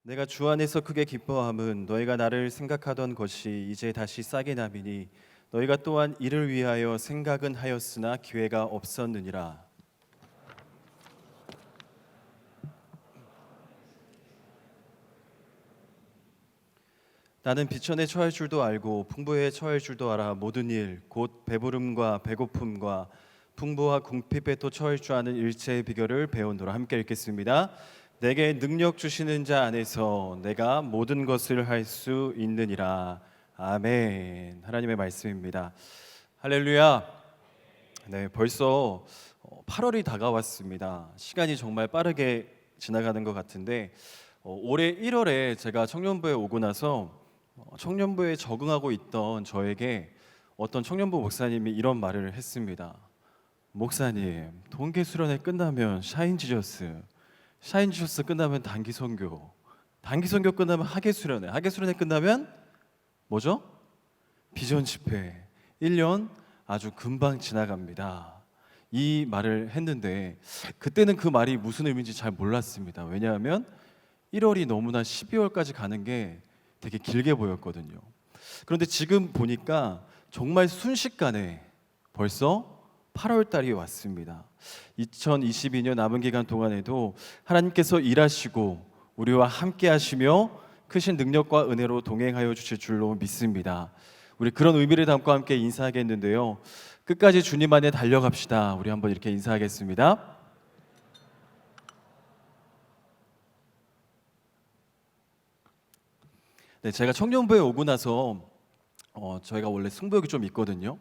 내가 주 안에서 크게 기뻐함은 너희가 나를 생각하던 것이 이제 다시 싹이 남이니 너희가 또한 이를 위하여 생각은 하였으나 기회가 없었느니라. 나는 비천에 처할 줄도 알고 풍부에 처할 줄도 알아. 모든 일 곧 배부름과 배고픔과 풍부와 궁핍에 또 처할 줄 아는 일체의 비결을 배우노라. 함께 읽겠습니다. 내게 능력 주시는 자 안에서 내가 모든 것을 할 수 있느니라. 아멘. 하나님의 말씀입니다. 할렐루야. 네, 벌써 8월이 다가왔습니다. 시간이 정말 빠르게 지나가는 것 같은데 올해 1월에 제가 청년부에 오고 나서 청년부에 적응하고 있던 저에게 어떤 청년부 목사님이 이런 말을 했습니다. 목사님, 동계 수련회 끝나면 샤인 지저스, 샤인 지저스 끝나면 단기 선교, 단기 선교 끝나면 하계 수련회, 하계 수련회 끝나면 뭐죠? 비전 집회. 1년 아주 금방 지나갑니다. 이 말을 했는데 그때는 그 말이 무슨 의미인지 잘 몰랐습니다. 왜냐하면 1월이 너무나 12월까지 가는 게 되게 길게 보였거든요. 그런데 지금 보니까 정말 순식간에 벌써 8월 달이 왔습니다. 2022년 남은 기간 동안에도 하나님께서 일하시고 우리와 함께 하시며 크신 능력과 은혜로 동행하여 주실 줄로 믿습니다. 우리 그런 의미를 담고 함께 인사하겠는데요. 끝까지 주님 안에 달려갑시다. 우리 한번 이렇게 인사하겠습니다. 네, 제가 청년부에 오고 나서 저희가 원래 승부욕이 좀 있거든요.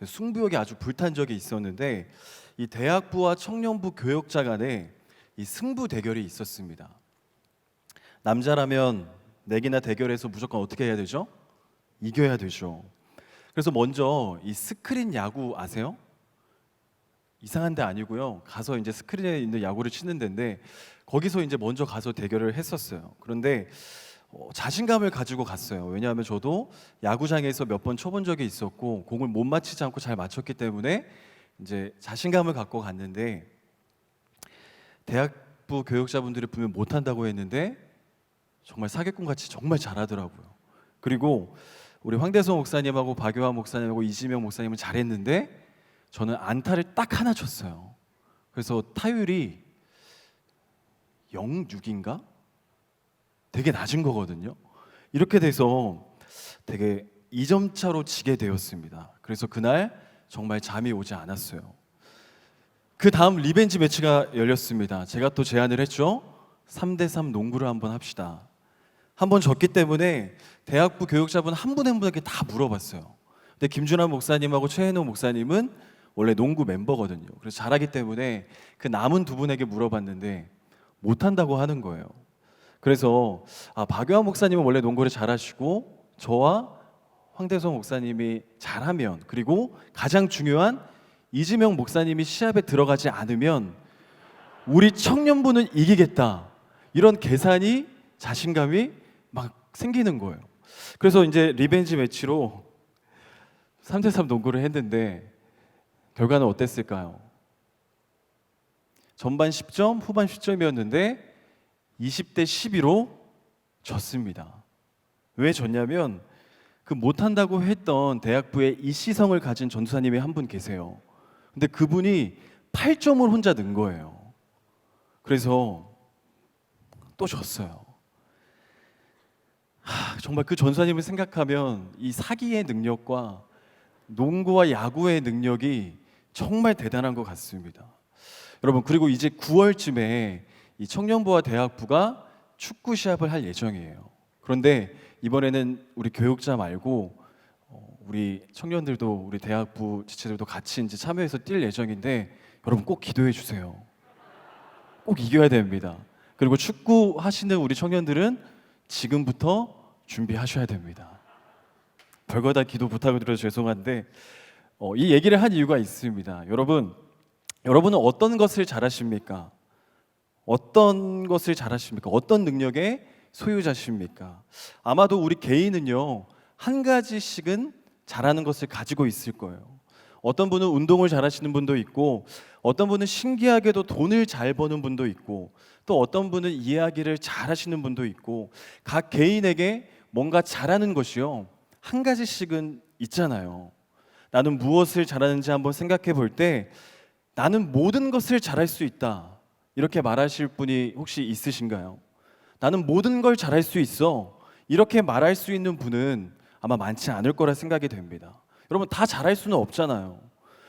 승부욕이 아주 불탄 적이 있었는데 이 대학부와 청년부 교역자 간에 이 승부 대결이 있었습니다. 남자라면 내기나 대결에서 무조건 어떻게 해야 되죠? 이겨야 되죠. 그래서 먼저 이 스크린 야구 아세요? 이상한 데 아니고요. 가서 이제 스크린에 있는 야구를 치는 데인데 거기서 이제 먼저 가서 대결을 했었어요. 그런데 자신감을 가지고 갔어요. 왜냐하면 저도 야구장에서 몇 번 쳐본 적이 있었고 공을 못 맞히지 않고 잘 맞췄기 때문에 이제 자신감을 갖고 갔는데 대학부 교육자분들이 분명 못한다고 했는데 정말 사기꾼같이 정말 잘하더라고요. 그리고 우리 황대성 목사님하고 박유한 목사님하고 이지명 목사님은 잘했는데 저는 안타를 딱 하나 쳤어요. 그래서 타율이 0.6인가? 되게 낮은 거거든요. 이렇게 돼서 되게 2점 차로 지게 되었습니다. 그래서 그날 정말 잠이 오지 않았어요. 그 다음 리벤지 매치가 열렸습니다. 제가 또 제안을 했죠. 3대3 농구를 한번 합시다. 한번 졌기 때문에 대학부 교육자분 한 분 한 분에게 다 물어봤어요. 근데 김준환 목사님하고 최혜노 목사님은 원래 농구 멤버거든요. 그래서 잘하기 때문에 그 남은 두 분에게 물어봤는데 못한다고 하는 거예요. 그래서 박유한 목사님은 원래 농구를 잘하시고 저와 황대성 목사님이 잘하면, 그리고 가장 중요한 이지명 목사님이 시합에 들어가지 않으면 우리 청년부는 이기겠다, 이런 계산이, 자신감이 막 생기는 거예요. 그래서 이제 리벤지 매치로 3대3 농구를 했는데 결과는 어땠을까요? 전반 10점, 후반 10점이었는데 20대 12로 졌습니다. 왜 졌냐면 그 못한다고 했던 대학부에 이시성을 가진 전도사님이 한 분 계세요. 근데 그분이 8점을 혼자 넣은 거예요. 그래서 또 졌어요. 정말 그 전도사님을 생각하면 이 사기의 능력과 농구와 야구의 능력이 정말 대단한 것 같습니다. 여러분, 그리고 이제 9월쯤에 이 청년부와 대학부가 축구 시합을 할 예정이에요. 그런데 이번에는 우리 교육자 말고 우리 청년들도, 우리 대학부 지체들도 같이 이제 참여해서 뛸 예정인데 여러분 꼭 기도해 주세요. 꼭 이겨야 됩니다. 그리고 축구 하시는 우리 청년들은 지금부터 준비하셔야 됩니다. 별거 다 기도 부탁을 드려서 죄송한데 이 얘기를 한 이유가 있습니다. 여러분은 어떤 것을 잘하십니까? 어떤 것을 잘하십니까? 어떤 능력의 소유자십니까? 아마도 우리 개인은요, 한 가지씩은 잘하는 것을 가지고 있을 거예요. 어떤 분은 운동을 잘하시는 분도 있고, 어떤 분은 신기하게도 돈을 잘 버는 분도 있고, 또 어떤 분은 이야기를 잘하시는 분도 있고 각 개인에게 뭔가 잘하는 것이요 한 가지씩은 있잖아요. 나는 무엇을 잘하는지 한번 생각해 볼 때 나는 모든 것을 잘할 수 있다 이렇게 말하실 분이 혹시 있으신가요? 나는 모든 걸 잘할 수 있어 이렇게 말할 수 있는 분은 아마 많지 않을 거라 생각이 됩니다. 여러분 다 잘할 수는 없잖아요.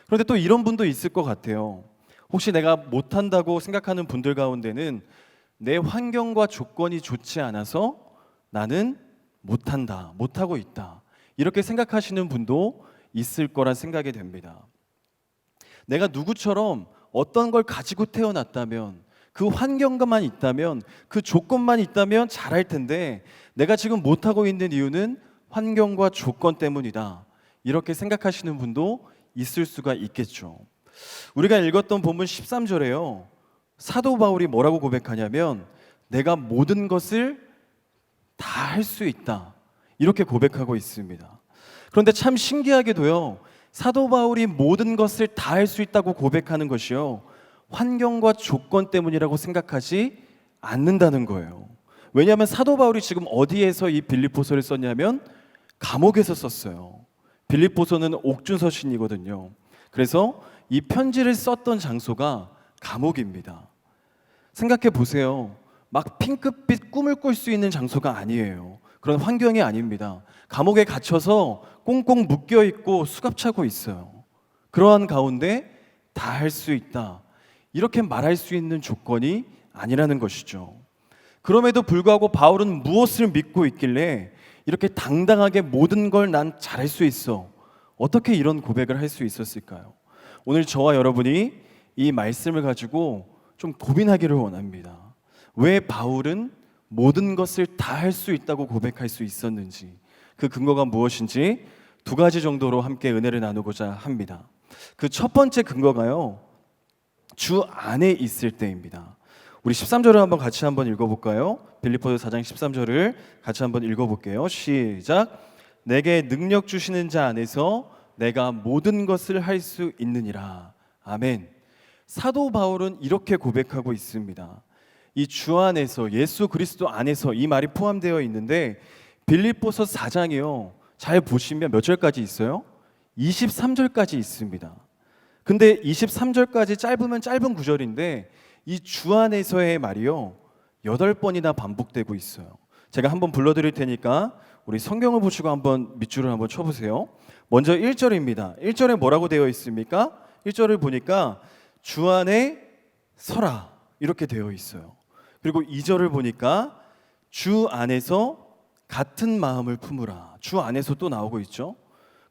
그런데 또 이런 분도 있을 것 같아요. 혹시 내가 못한다고 생각하는 분들 가운데는 내 환경과 조건이 좋지 않아서 나는 못한다, 못하고 있다 이렇게 생각하시는 분도 있을 거란 생각이 됩니다. 내가 누구처럼 어떤 걸 가지고 태어났다면 그 환경만 있다면 그 조건만 있다면 잘할 텐데 내가 지금 못하고 있는 이유는 환경과 조건 때문이다 이렇게 생각하시는 분도 있을 수가 있겠죠. 우리가 읽었던 본문 13절에요 사도 바울이 뭐라고 고백하냐면 내가 모든 것을 다 할 수 있다 이렇게 고백하고 있습니다. 그런데 참 신기하게도요 사도 바울이 모든 것을 다 할 수 있다고 고백하는 것이요 환경과 조건 때문이라고 생각하지 않는다는 거예요. 왜냐하면 사도 바울이 지금 어디에서 이 빌립보서를 썼냐면 감옥에서 썼어요. 빌립보서는 옥중서신이거든요. 그래서 이 편지를 썼던 장소가 감옥입니다. 생각해 보세요. 막 핑크빛 꿈을 꿀 수 있는 장소가 아니에요. 그런 환경이 아닙니다. 감옥에 갇혀서 꽁꽁 묶여 있고 수갑 차고 있어요. 그러한 가운데 다 할 수 있다 이렇게 말할 수 있는 조건이 아니라는 것이죠. 그럼에도 불구하고 바울은 무엇을 믿고 있길래 이렇게 당당하게 모든 걸 난 잘할 수 있어 어떻게 이런 고백을 할 수 있었을까요? 오늘 저와 여러분이 이 말씀을 가지고 좀 고민하기를 원합니다. 왜 바울은 모든 것을 다 할 수 있다고 고백할 수 있었는지 그 근거가 무엇인지 두 가지 정도로 함께 은혜를 나누고자 합니다. 그 첫 번째 근거가요 주 안에 있을 때입니다. 우리 13절을 한번 같이 한번 읽어볼까요? 빌립보서 4장 13절을 같이 한번 읽어볼게요. 시작. 내게 능력 주시는 자 안에서 내가 모든 것을 할 수 있느니라. 아멘. 사도 바울은 이렇게 고백하고 있습니다. 이 주 안에서 예수 그리스도 안에서 이 말이 포함되어 있는데 빌립보서 4장이요 잘 보시면 몇 절까지 있어요? 23절까지 있습니다. 근데 23절까지 짧으면 짧은 구절인데 이 주 안에서의 말이요 8번이나 반복되고 있어요. 제가 한번 불러드릴 테니까 우리 성경을 보시고 한번 밑줄을 한번 쳐보세요. 먼저 1절입니다. 1절에 뭐라고 되어 있습니까? 1절을 보니까 주 안에 서라 이렇게 되어 있어요. 그리고 2절을 보니까 주 안에서 같은 마음을 품으라. 주 안에서 또 나오고 있죠.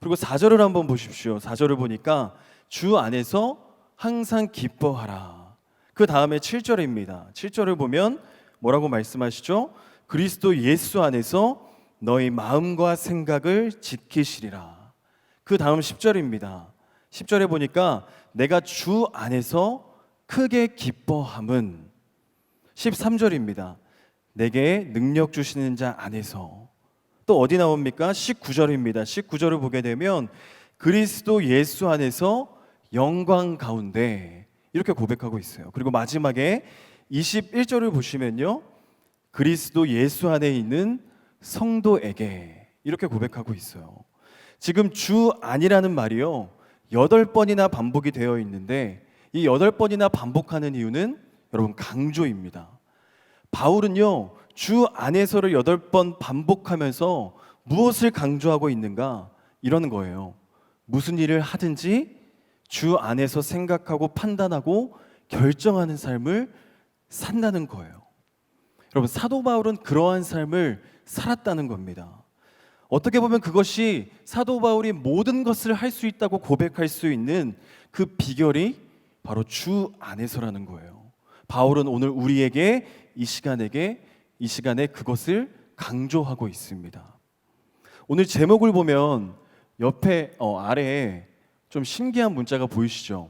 그리고 4절을 한번 보십시오. 4절을 보니까 주 안에서 항상 기뻐하라. 그 다음에 7절입니다. 7절을 보면 뭐라고 말씀하시죠? 그리스도 예수 안에서 너희 마음과 생각을 지키시리라. 그 다음 10절입니다. 10절에 보니까 내가 주 안에서 크게 기뻐함은 13절입니다. 내게 능력 주시는 자 안에서. 또 어디 나옵니까? 19절입니다. 19절을 보게 되면 그리스도 예수 안에서 영광 가운데 이렇게 고백하고 있어요. 그리고 마지막에 21절을 보시면요 그리스도 예수 안에 있는 성도에게 이렇게 고백하고 있어요. 지금 주 안이라는 말이요 8번이나 반복이 되어 있는데 이 8번이나 반복하는 이유는 여러분 강조입니다. 바울은요 주 안에서를 8번 반복하면서 무엇을 강조하고 있는가? 이러는 거예요. 무슨 일을 하든지 주 안에서 생각하고 판단하고 결정하는 삶을 산다는 거예요. 여러분 사도 바울은 그러한 삶을 살았다는 겁니다. 어떻게 보면 그것이 사도 바울이 모든 것을 할 수 있다고 고백할 수 있는 그 비결이 바로 주 안에서라는 거예요. 바울은 오늘 우리에게 이 시간에 그것을 강조하고 있습니다. 오늘 제목을 보면 옆에 아래에 좀 신기한 문자가 보이시죠?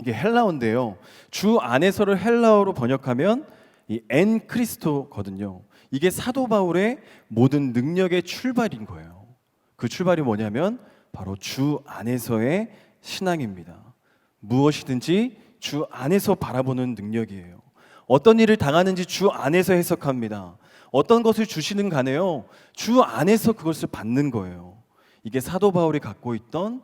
이게 헬라어인데요. 주 안에서를 헬라어로 번역하면 이 엔 크리스토거든요. 이게 사도 바울의 모든 능력의 출발인 거예요. 그 출발이 뭐냐면 바로 주 안에서의 신앙입니다. 무엇이든지 주 안에서 바라보는 능력이에요. 어떤 일을 당하는지 주 안에서 해석합니다. 어떤 것을 주시는 간에요, 주 안에서 그것을 받는 거예요. 이게 사도 바울이 갖고 있던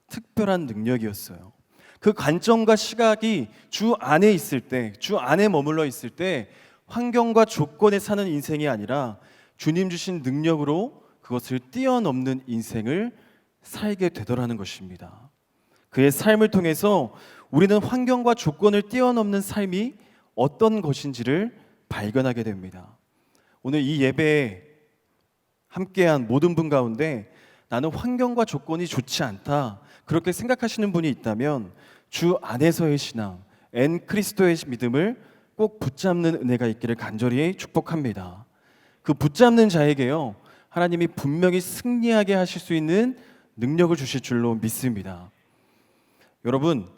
특별한 능력이었어요. 그 관점과 시각이 주 안에 있을 때, 주 안에 머물러 있을 때 환경과 조건에 사는 인생이 아니라 주님 주신 능력으로 그것을 뛰어넘는 인생을 살게 되더라는 것입니다. 그의 삶을 통해서 우리는 환경과 조건을 뛰어넘는 삶이 어떤 것인지를 발견하게 됩니다. 오늘 이 예배에 함께한 모든 분 가운데 나는 환경과 조건이 좋지 않다, 그렇게 생각하시는 분이 있다면 주 안에서의 신앙, 엔 그리스도의 믿음을 꼭 붙잡는 은혜가 있기를 간절히 축복합니다. 그 붙잡는 자에게요, 하나님이 분명히 승리하게 하실 수 있는 능력을 주실 줄로 믿습니다. 여러분,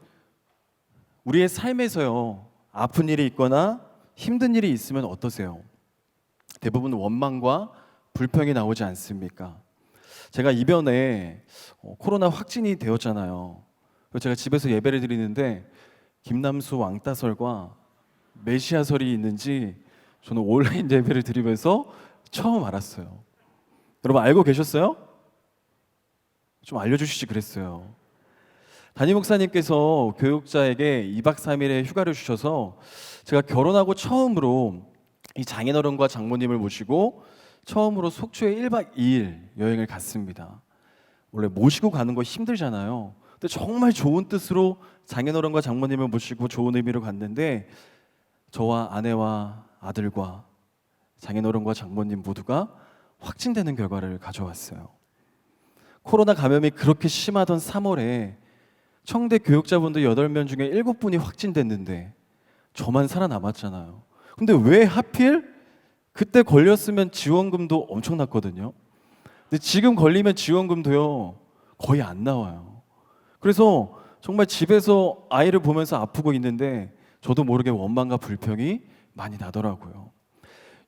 우리의 삶에서요, 아픈 일이 있거나 힘든 일이 있으면 어떠세요? 대부분 원망과 불평이 나오지 않습니까? 제가 이번에 코로나 확진이 되었잖아요. 제가 집에서 예배를 드리는데 김남수 왕따설과 메시아설이 있는지 저는 온라인 예배를 드리면서 처음 알았어요. 여러분 알고 계셨어요? 좀 알려주시지 그랬어요. 담임 목사님께서 교육자에게 2박 3일의 휴가를 주셔서 제가 결혼하고 처음으로 이 장인어른과 장모님을 모시고 처음으로 속초에 1박 2일 여행을 갔습니다. 원래 모시고 가는 거 힘들잖아요. 근데 정말 좋은 뜻으로 장인어른과 장모님을 모시고 좋은 의미로 갔는데 저와 아내와 아들과 장인어른과 장모님 모두가 확진되는 결과를 가져왔어요. 코로나 감염이 그렇게 심하던 3월에 청대 교육자분들 8명 중에 7분이 확진됐는데 저만 살아남았잖아요. 근데 왜 하필 그때 걸렸으면 지원금도 엄청났거든요. 근데 지금 걸리면 지원금도요 거의 안 나와요. 그래서 정말 집에서 아이를 보면서 아프고 있는데 저도 모르게 원망과 불평이 많이 나더라고요.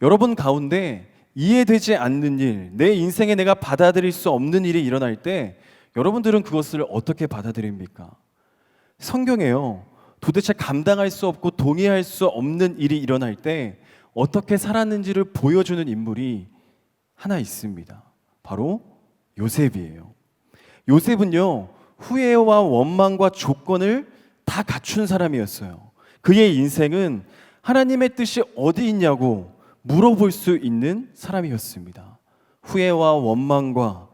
여러분 가운데 이해되지 않는 일, 내 인생에 내가 받아들일 수 없는 일이 일어날 때 여러분들은 그것을 어떻게 받아들입니까? 성경에요, 도대체 감당할 수 없고 동의할 수 없는 일이 일어날 때 어떻게 살았는지를 보여주는 인물이 하나 있습니다. 바로 요셉이에요. 요셉은요, 후회와 원망과 조건을 다 갖춘 사람이었어요. 그의 인생은 하나님의 뜻이 어디 있냐고 물어볼 수 있는 사람이었습니다. 후회와 원망과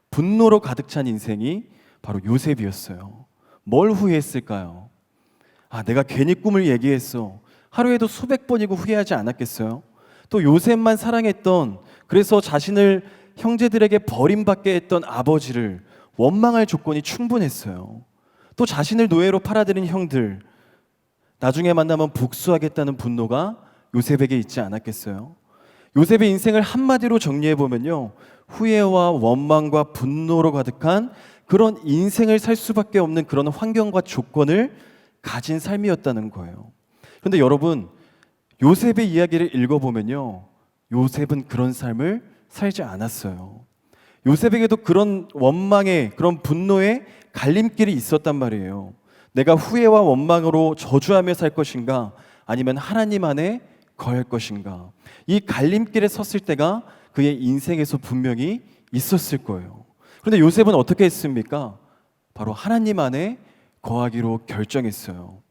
분노로 가득 찬 인생이 바로 요셉이었어요. 뭘 후회했을까요? 내가 괜히 꿈을 얘기했어. 하루에도 수백 번이고 후회하지 않았겠어요? 또 요셉만 사랑했던, 그래서 자신을 형제들에게 버림받게 했던 아버지를 원망할 조건이 충분했어요. 또 자신을 노예로 팔아들인 형들, 나중에 만나면 복수하겠다는 분노가 요셉에게 있지 않았겠어요? 요셉의 인생을 한마디로 정리해보면요, 후회와 원망과 분노로 가득한 그런 인생을 살 수밖에 없는 그런 환경과 조건을 가진 삶이었다는 거예요. 그런데 여러분, 요셉의 이야기를 읽어보면요, 요셉은 그런 삶을 살지 않았어요. 요셉에게도 그런 원망의, 그런 분노의 갈림길이 있었단 말이에요. 내가 후회와 원망으로 저주하며 살 것인가, 아니면 하나님 안에 거할 것인가. 이 갈림길에 섰을 때가 그의 인생에서 분명히 있었을 거예요. 그런데 요셉은 어떻게 했습니까? 바로 하나님 안에 거하기로 결정했어요.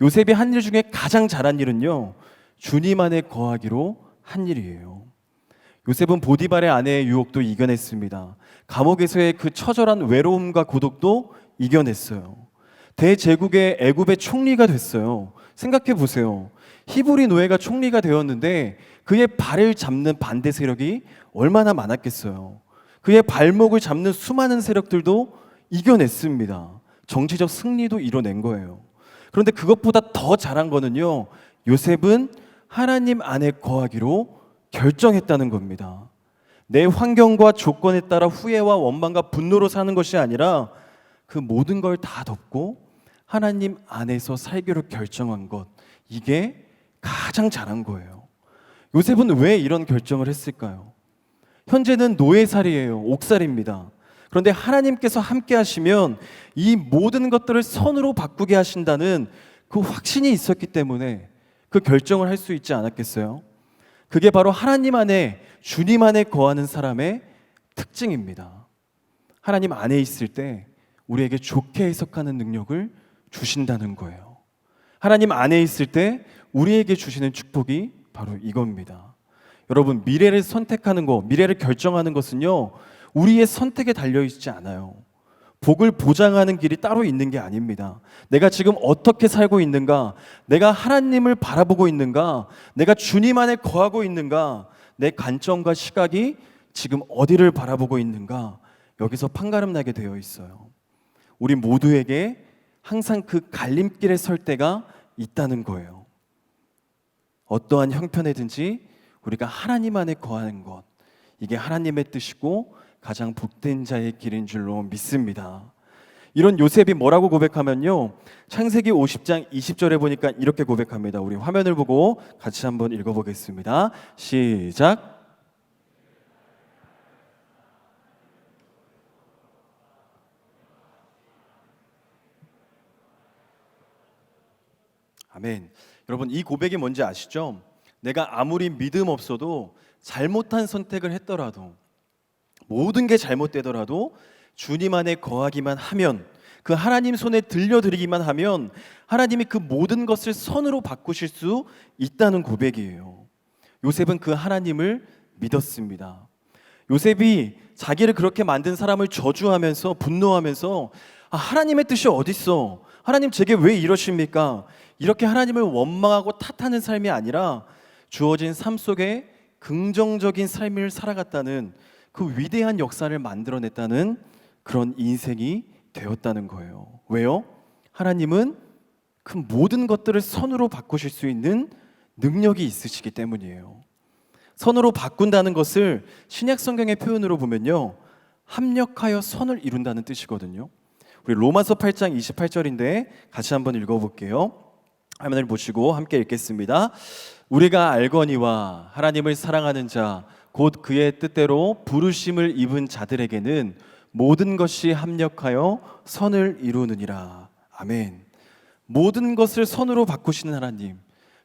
요셉이 한 일 중에 가장 잘한 일은요, 주님 안에 거하기로 한 일이에요. 요셉은 보디발의 아내의 유혹도 이겨냈습니다. 감옥에서의 그 처절한 외로움과 고독도 이겨냈어요. 대제국의 애굽의 총리가 됐어요. 생각해 보세요. 히브리 노예가 총리가 되었는데 그의 발을 잡는 반대 세력이 얼마나 많았겠어요. 그의 발목을 잡는 수많은 세력들도 이겨냈습니다. 정치적 승리도 이뤄낸 거예요. 그런데 그것보다 더 잘한 거는요, 요셉은 하나님 안에 거하기로 결정했다는 겁니다. 내 환경과 조건에 따라 후회와 원망과 분노로 사는 것이 아니라 그 모든 걸 다 덮고 하나님 안에서 살기로 결정한 것, 이게 가장 잘한 거예요. 요셉은 왜 이런 결정을 했을까요? 현재는 노예살이에요. 옥살입니다. 그런데 하나님께서 함께 하시면 이 모든 것들을 선으로 바꾸게 하신다는 그 확신이 있었기 때문에 그 결정을 할 수 있지 않았겠어요? 그게 바로 하나님 안에, 주님 안에 거하는 사람의 특징입니다. 하나님 안에 있을 때 우리에게 좋게 해석하는 능력을 주신다는 거예요. 하나님 안에 있을 때 우리에게 주시는 축복이 바로 이겁니다. 여러분, 미래를 선택하는 것, 미래를 결정하는 것은요, 우리의 선택에 달려있지 않아요. 복을 보장하는 길이 따로 있는 게 아닙니다. 내가 지금 어떻게 살고 있는가, 내가 하나님을 바라보고 있는가, 내가 주님 안에 거하고 있는가, 내 관점과 시각이 지금 어디를 바라보고 있는가, 여기서 판가름 나게 되어 있어요. 우리 모두에게 항상 그 갈림길에 설 때가 있다는 거예요. 어떠한 형편이든지 우리가 하나님 안에 거하는 것, 이게 하나님의 뜻이고 가장 복된 자의 길인 줄로 믿습니다. 이런 요셉이 뭐라고 고백하면요, 창세기 50장 20절에 보니까 이렇게 고백합니다. 우리 화면을 보고 같이 한번 읽어보겠습니다. 시작. 아멘. 여러분, 이 고백이 뭔지 아시죠? 내가 아무리 믿음 없어도 잘못한 선택을 했더라도, 모든 게 잘못되더라도 주님 안에 거하기만 하면, 그 하나님 손에 들려드리기만 하면 하나님이 그 모든 것을 선으로 바꾸실 수 있다는 고백이에요. 요셉은 그 하나님을 믿었습니다. 요셉이 자기를 그렇게 만든 사람을 저주하면서 분노하면서, 하나님의 뜻이 어딨어? 하나님 제게 왜 이러십니까? 이렇게 하나님을 원망하고 탓하는 삶이 아니라 주어진 삶 속에 긍정적인 삶을 살아갔다는, 그 위대한 역사를 만들어냈다는 그런 인생이 되었다는 거예요. 왜요? 하나님은 그 모든 것들을 선으로 바꾸실 수 있는 능력이 있으시기 때문이에요. 선으로 바꾼다는 것을 신약 성경의 표현으로 보면요, 합력하여 선을 이룬다는 뜻이거든요. 우리 로마서 8장 28절인데 같이 한번 읽어볼게요. 화면을 보시고 함께 읽겠습니다. 우리가 알거니와 하나님을 사랑하는 자 곧 그의 뜻대로 부르심을 입은 자들에게는 모든 것이 합력하여 선을 이루느니라. 아멘. 모든 것을 선으로 바꾸시는 하나님,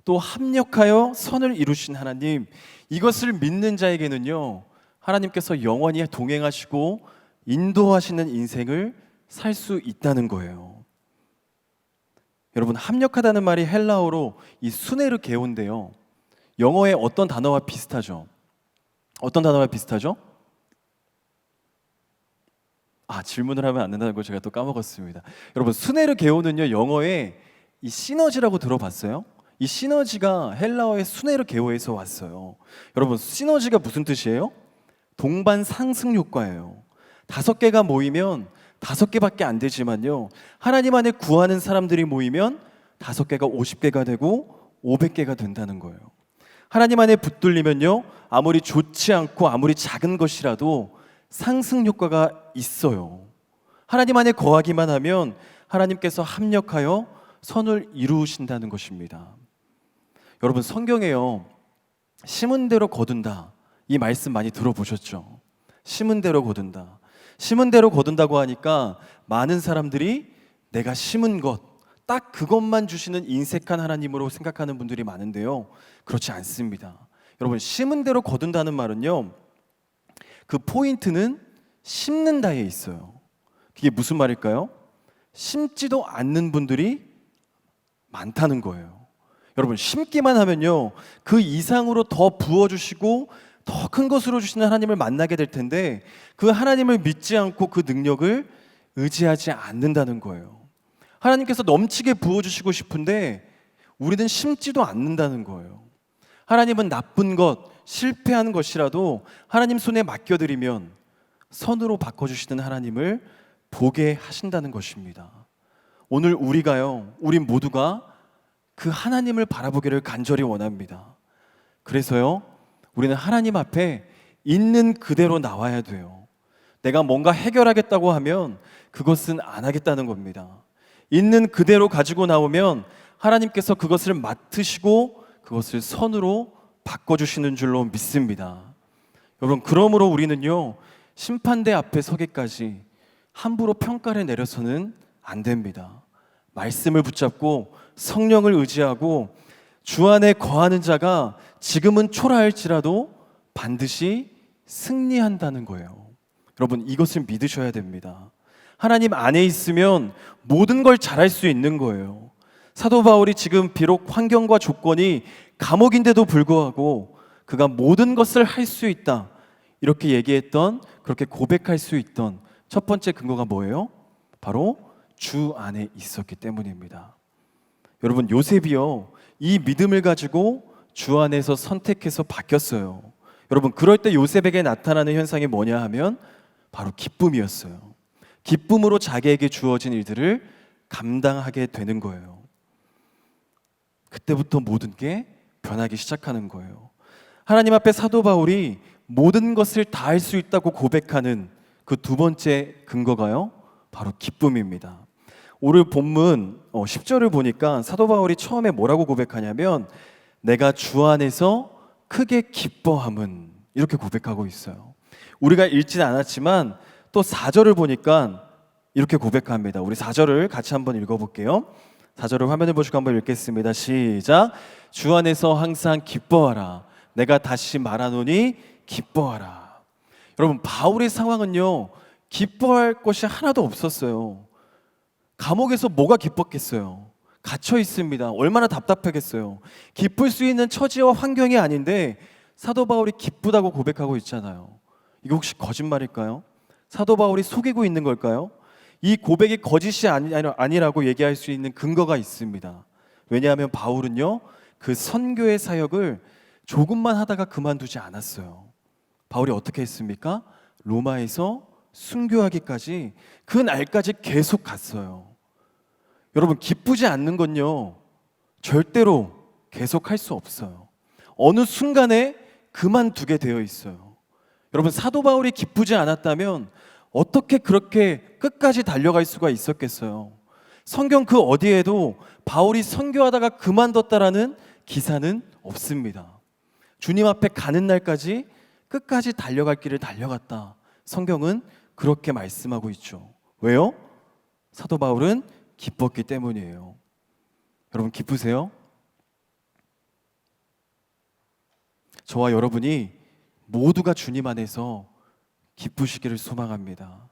또 합력하여 선을 이루신 하나님, 이것을 믿는 자에게는요, 하나님께서 영원히 동행하시고 인도하시는 인생을 살 수 있다는 거예요. 여러분, 합력하다는 말이 헬라어로 이 수네르 게온데요, 영어의 어떤 단어와 비슷하죠? 어떤 단어와 비슷하죠? 질문을 하면 안 된다는 걸 제가 또 까먹었습니다. 여러분, 수네르 게오는요, 영어에 이 시너지라고 들어봤어요? 이 시너지가 헬라어의 수네르 게오에서 왔어요. 여러분, 시너지가 무슨 뜻이에요? 동반 상승 효과예요. 5개가 모이면 5개밖에 안 되지만요, 하나님 안에 구하는 사람들이 모이면 5개가 50개가 되고 500개가 된다는 거예요. 하나님 안에 붙들리면요, 아무리 좋지 않고 아무리 작은 것이라도 상승 효과가 있어요. 하나님 안에 거하기만 하면 하나님께서 합력하여 선을 이루신다는 것입니다. 여러분, 성경에요, 심은 대로 거둔다, 이 말씀 많이 들어보셨죠? 심은 대로 거둔다. 심은 대로 거둔다고 하니까 많은 사람들이 내가 심은 것, 딱 그것만 주시는 인색한 하나님으로 생각하는 분들이 많은데요, 그렇지 않습니다. 여러분, 심은 대로 거둔다는 말은요, 그 포인트는 심는다에 있어요. 그게 무슨 말일까요? 심지도 않는 분들이 많다는 거예요. 여러분, 심기만 하면요, 그 이상으로 더 부어주시고 더 큰 것으로 주시는 하나님을 만나게 될 텐데, 그 하나님을 믿지 않고 그 능력을 의지하지 않는다는 거예요. 하나님께서 넘치게 부어주시고 싶은데 우리는 심지도 않는다는 거예요. 하나님은 나쁜 것, 실패하는 것이라도 하나님 손에 맡겨드리면 선으로 바꿔주시는 하나님을 보게 하신다는 것입니다. 오늘 우리 모두가 그 하나님을 바라보기를 간절히 원합니다. 그래서요, 우리는 하나님 앞에 있는 그대로 나와야 돼요. 내가 뭔가 해결하겠다고 하면 그것은 안 하겠다는 겁니다. 있는 그대로 가지고 나오면 하나님께서 그것을 맡으시고 그것을 선으로 바꿔주시는 줄로 믿습니다. 여러분, 그러므로 우리는요, 심판대 앞에 서기까지 함부로 평가를 내려서는 안 됩니다. 말씀을 붙잡고 성령을 의지하고 주 안에 거하는 자가 지금은 초라할지라도 반드시 승리한다는 거예요. 여러분, 이것을 믿으셔야 됩니다. 하나님 안에 있으면 모든 걸 잘할 수 있는 거예요. 사도 바울이 지금 비록 환경과 조건이 감옥인데도 불구하고 그가 모든 것을 할 수 있다, 이렇게 얘기했던, 그렇게 고백할 수 있던 첫 번째 근거가 뭐예요? 바로 주 안에 있었기 때문입니다. 여러분, 요셉이요, 이 믿음을 가지고 주 안에서 선택해서 바뀌었어요. 여러분, 그럴 때 요셉에게 나타나는 현상이 뭐냐 하면 바로 기쁨이었어요. 기쁨으로 자기에게 주어진 일들을 감당하게 되는 거예요. 그때부터 모든 게 변하기 시작하는 거예요. 하나님 앞에 사도 바울이 모든 것을 다 할 수 있다고 고백하는 그 두 번째 근거가요, 바로 기쁨입니다. 오늘 본문 10절을 보니까 사도 바울이 처음에 뭐라고 고백하냐면 내가 주 안에서 크게 기뻐함은, 이렇게 고백하고 있어요. 우리가 읽지는 않았지만 또 4절을 보니까 이렇게 고백합니다. 우리 4절을 같이 한번 읽어볼게요. 4절을 화면을 보시고 한번 읽겠습니다. 시작. 주 안에서 항상 기뻐하라. 내가 다시 말하노니 기뻐하라. 여러분, 바울의 상황은요, 기뻐할 것이 하나도 없었어요. 감옥에서 뭐가 기뻤겠어요? 갇혀 있습니다. 얼마나 답답하겠어요. 기쁠 수 있는 처지와 환경이 아닌데 사도 바울이 기쁘다고 고백하고 있잖아요. 이거 혹시 거짓말일까요? 사도 바울이 속이고 있는 걸까요? 이 고백이 거짓이 아니라고 얘기할 수 있는 근거가 있습니다. 왜냐하면 바울은요, 그 선교의 사역을 조금만 하다가 그만두지 않았어요. 바울이 어떻게 했습니까? 로마에서 순교하기까지, 그 날까지 계속 갔어요. 여러분, 기쁘지 않는 건요, 절대로 계속 할 수 없어요. 어느 순간에 그만두게 되어 있어요. 여러분, 사도 바울이 기쁘지 않았다면 어떻게 그렇게 끝까지 달려갈 수가 있었겠어요? 성경 그 어디에도 바울이 선교하다가 그만뒀다라는 기사는 없습니다. 주님 앞에 가는 날까지 끝까지 달려갈 길을 달려갔다, 성경은 그렇게 말씀하고 있죠. 왜요? 사도 바울은 기뻤기 때문이에요. 여러분, 기쁘세요? 저와 여러분이 모두가 주님 안에서 기쁘시기를 소망합니다.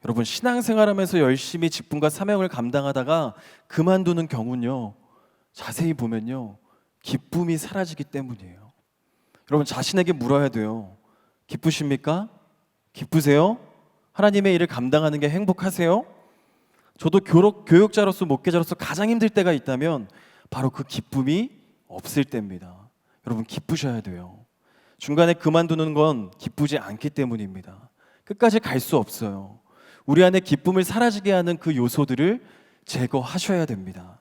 여러분, 신앙생활하면서 열심히 직분과 사명을 감당하다가 그만두는 경우는요, 자세히 보면요, 기쁨이 사라지기 때문이에요. 여러분, 자신에게 물어야 돼요. 기쁘십니까? 기쁘세요? 하나님의 일을 감당하는 게 행복하세요? 저도 교육자로서, 목회자로서 가장 힘들 때가 있다면 바로 그 기쁨이 없을 때입니다. 여러분, 기쁘셔야 돼요. 중간에 그만두는 건 기쁘지 않기 때문입니다. 끝까지 갈 수 없어요. 우리 안에 기쁨을 사라지게 하는 그 요소들을 제거하셔야 됩니다.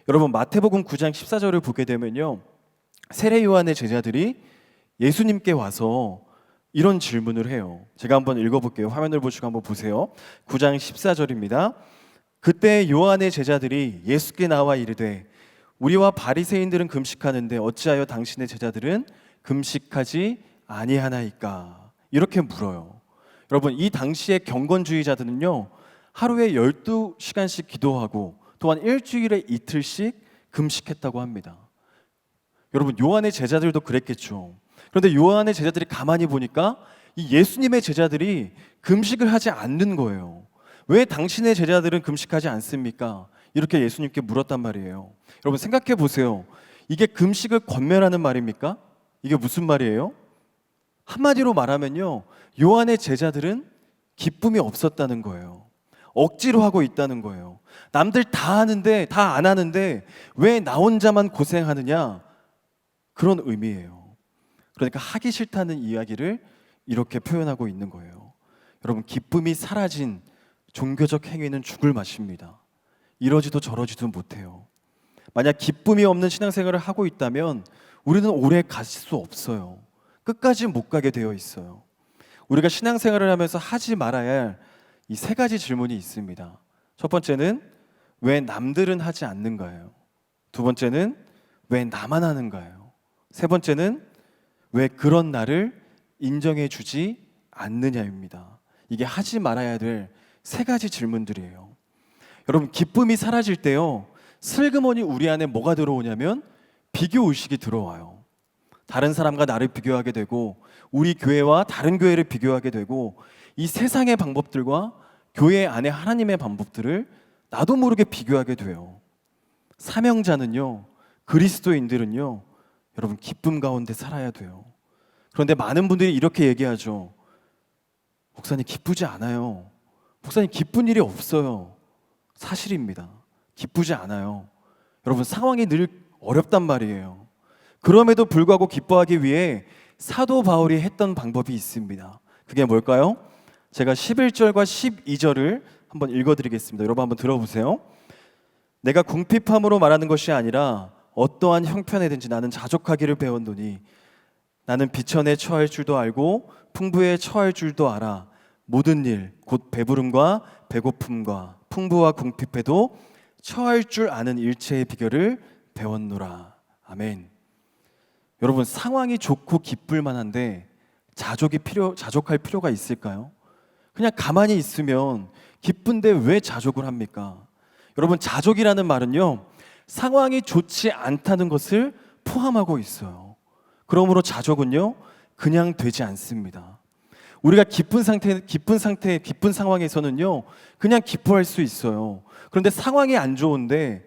여러분, 마태복음 9장 14절을 보게 되면요, 세례 요한의 제자들이 예수님께 와서 이런 질문을 해요. 제가 한번 읽어볼게요. 화면을 보시고 한번 보세요. 9장 14절입니다. 그때 요한의 제자들이 예수께 나와 이르되 우리와 바리새인들은 금식하는데 어찌하여 당신의 제자들은 금식하지 아니하나이까? 이렇게 물어요. 여러분, 이 당시의 경건주의자들은요, 하루에 12시간씩 기도하고 또한 일주일에 이틀씩 금식했다고 합니다. 여러분, 요한의 제자들도 그랬겠죠. 그런데 요한의 제자들이 가만히 보니까 이 예수님의 제자들이 금식을 하지 않는 거예요. 왜 당신의 제자들은 금식하지 않습니까? 이렇게 예수님께 물었단 말이에요. 여러분, 생각해 보세요. 이게 금식을 권면하는 말입니까? 이게 무슨 말이에요? 한마디로 말하면요, 요한의 제자들은 기쁨이 없었다는 거예요. 억지로 하고 있다는 거예요. 남들 다 하는데, 다 안 하는데 왜 나 혼자만 고생하느냐, 그런 의미예요. 그러니까 하기 싫다는 이야기를 이렇게 표현하고 있는 거예요. 여러분, 기쁨이 사라진 종교적 행위는 죽을 맛입니다. 이러지도 저러지도 못해요. 만약 기쁨이 없는 신앙생활을 하고 있다면 우리는 오래 갈 수 없어요. 끝까지 못 가게 되어 있어요. 우리가 신앙생활을 하면서 하지 말아야 할 이 세 가지 질문이 있습니다. 첫 번째는 왜 남들은 하지 않는가요? 두 번째는 왜 나만 하는가요? 세 번째는 왜 그런 나를 인정해 주지 않느냐입니다. 이게 하지 말아야 될 세 가지 질문들이에요. 여러분, 기쁨이 사라질 때요, 슬그머니 우리 안에 뭐가 들어오냐면 비교 의식이 들어와요. 다른 사람과 나를 비교하게 되고 우리 교회와 다른 교회를 비교하게 되고 이 세상의 방법들과 교회 안에 하나님의 방법들을 나도 모르게 비교하게 돼요. 사명자는요, 그리스도인들은요, 여러분 기쁨 가운데 살아야 돼요. 그런데 많은 분들이 이렇게 얘기하죠. 목사님 기쁘지 않아요. 목사님 기쁜 일이 없어요. 사실입니다. 기쁘지 않아요. 여러분 상황이 늘 어렵단 말이에요. 그럼에도 불구하고 기뻐하기 위해 사도 바울이 했던 방법이 있습니다. 그게 뭘까요? 제가 11절과 12절을 한번 읽어드리겠습니다. 여러분 한번 들어보세요. 내가 궁핍함으로 말하는 것이 아니라 어떠한 형편에든지 나는 자족하기를 배웠노니 나는 비천에 처할 줄도 알고 풍부에 처할 줄도 알아. 모든 일 곧 배부름과 배고픔과 풍부와 궁핍에도 처할 줄 아는 일체의 비결을 배웠노라. 아멘. 여러분 상황이 좋고 기쁠 만한데 자족할 필요가 있을까요? 그냥 가만히 있으면 기쁜데 왜 자족을 합니까? 여러분 자족이라는 말은요, 상황이 좋지 않다는 것을 포함하고 있어요. 그러므로 자족은요, 그냥 되지 않습니다. 우리가 기쁜 상황에서는요, 그냥 기뻐할 수 있어요. 그런데 상황이 안 좋은데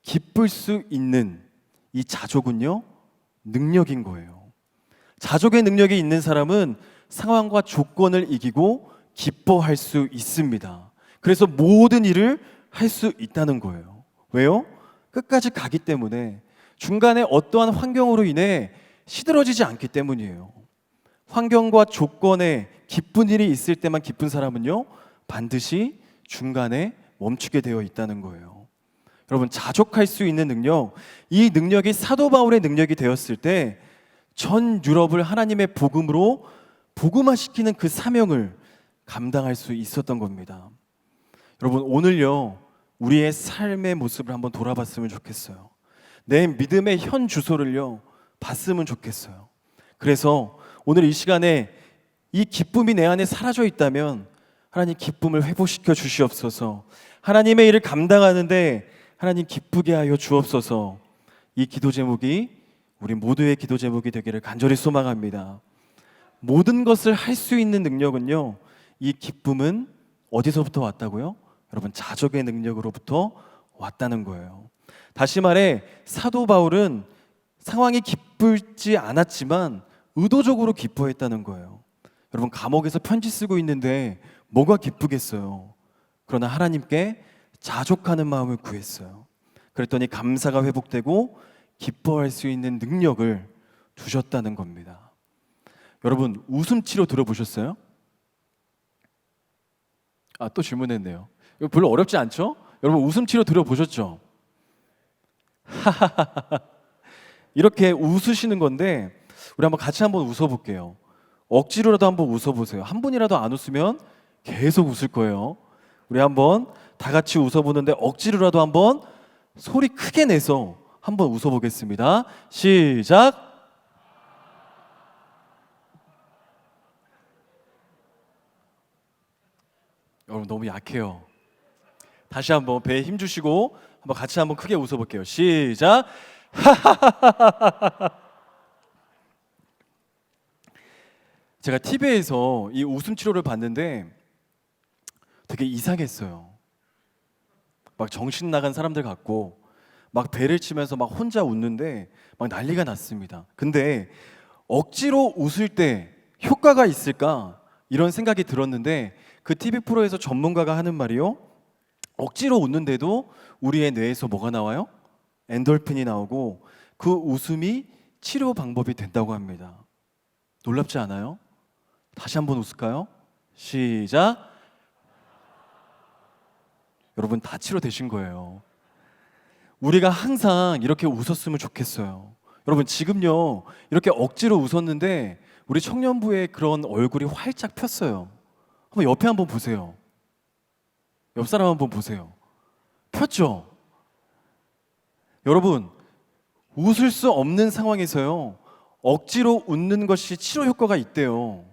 기쁠 수 있는 이 자족은요, 능력인 거예요. 자족의 능력이 있는 사람은 상황과 조건을 이기고 기뻐할 수 있습니다. 그래서 모든 일을 할 수 있다는 거예요. 왜요? 끝까지 가기 때문에, 중간에 어떠한 환경으로 인해 시들어지지 않기 때문이에요. 환경과 조건에 기쁜 일이 있을 때만 기쁜 사람은요, 반드시 중간에 멈추게 되어 있다는 거예요. 여러분 자족할 수 있는 능력, 이 능력이 사도 바울의 능력이 되었을 때 전 유럽을 하나님의 복음으로 복음화시키는 그 사명을 감당할 수 있었던 겁니다. 여러분 오늘요, 우리의 삶의 모습을 한번 돌아봤으면 좋겠어요. 내 믿음의 현 주소를요 봤으면 좋겠어요. 그래서 오늘 이 시간에 이 기쁨이 내 안에 사라져 있다면 하나님 기쁨을 회복시켜 주시옵소서. 하나님의 일을 감당하는데 하나님 기쁘게 하여 주옵소서. 이 기도 제목이 우리 모두의 기도 제목이 되기를 간절히 소망합니다. 모든 것을 할 수 있는 능력은요, 이 기쁨은 어디서부터 왔다고요? 여러분 자족의 능력으로부터 왔다는 거예요. 다시 말해 사도 바울은 상황이 기쁘지 않았지만 의도적으로 기뻐했다는 거예요. 여러분 감옥에서 편지 쓰고 있는데 뭐가 기쁘겠어요? 그러나 하나님께 자족하는 마음을 구했어요. 그랬더니 감사가 회복되고 기뻐할 수 있는 능력을 주셨다는 겁니다. 여러분 웃음 치료 들어보셨어요? 또 질문했네요. 이거 별로 어렵지 않죠? 여러분 웃음 치료 들어보셨죠? 이렇게 웃으시는 건데 우리 한번 같이 한번 웃어볼게요. 억지로라도 한번 웃어보세요. 한 분이라도 안 웃으면 계속 웃을 거예요. 우리 한번 다 같이 웃어보는데 억지로라도 한번 소리 크게 내서 한번 웃어보겠습니다. 시작. 여러분 너무 약해요. 다시 한번 배에 힘 주시고 한번 같이 한번 크게 웃어볼게요. 시작. 제가 TV에서 이 웃음 치료를 봤는데 되게 이상했어요. 막 정신 나간 사람들 같고 막 배를 치면서 막 혼자 웃는데 막 난리가 났습니다. 근데 억지로 웃을 때 효과가 있을까? 이런 생각이 들었는데 그 TV 프로에서 전문가가 하는 말이요, 억지로 웃는데도 우리의 뇌에서 뭐가 나와요? 엔돌핀이 나오고 그 웃음이 치료 방법이 된다고 합니다. 놀랍지 않아요? 다시 한번 웃을까요? 시작. 여러분 다 치료되신 거예요. 우리가 항상 이렇게 웃었으면 좋겠어요. 여러분 지금요 이렇게 억지로 웃었는데 우리 청년부의 그런 얼굴이 활짝 폈어요. 한번 옆에 한번 보세요. 옆 사람 한번 보세요. 폈죠? 여러분 웃을 수 없는 상황에서요 억지로 웃는 것이 치료 효과가 있대요.